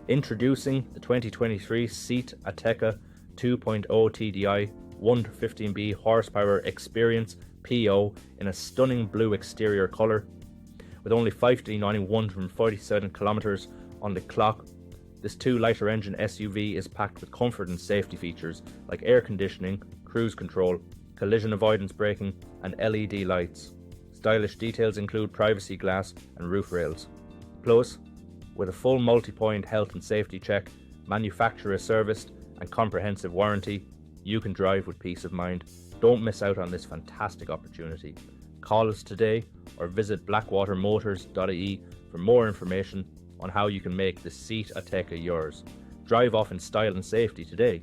Introducing the 2023 SEAT Ateca 2.0TDI 115B horsepower Experience PO in a stunning blue exterior colour. With only 5,147 kilometers on the clock, this 2-litre engine SUV is packed with comfort and safety features like air conditioning, cruise control, collision avoidance braking and LED lights. Stylish details include privacy glass and roof rails. Plus, with a full multi-point health and safety check, manufacturer serviced and comprehensive warranty, you can drive with peace of mind. Don't miss out on this fantastic opportunity. Call us today or visit blackwatermotors.ie for more information on how you can make the SEAT Ateca yours. Drive off in style and safety today.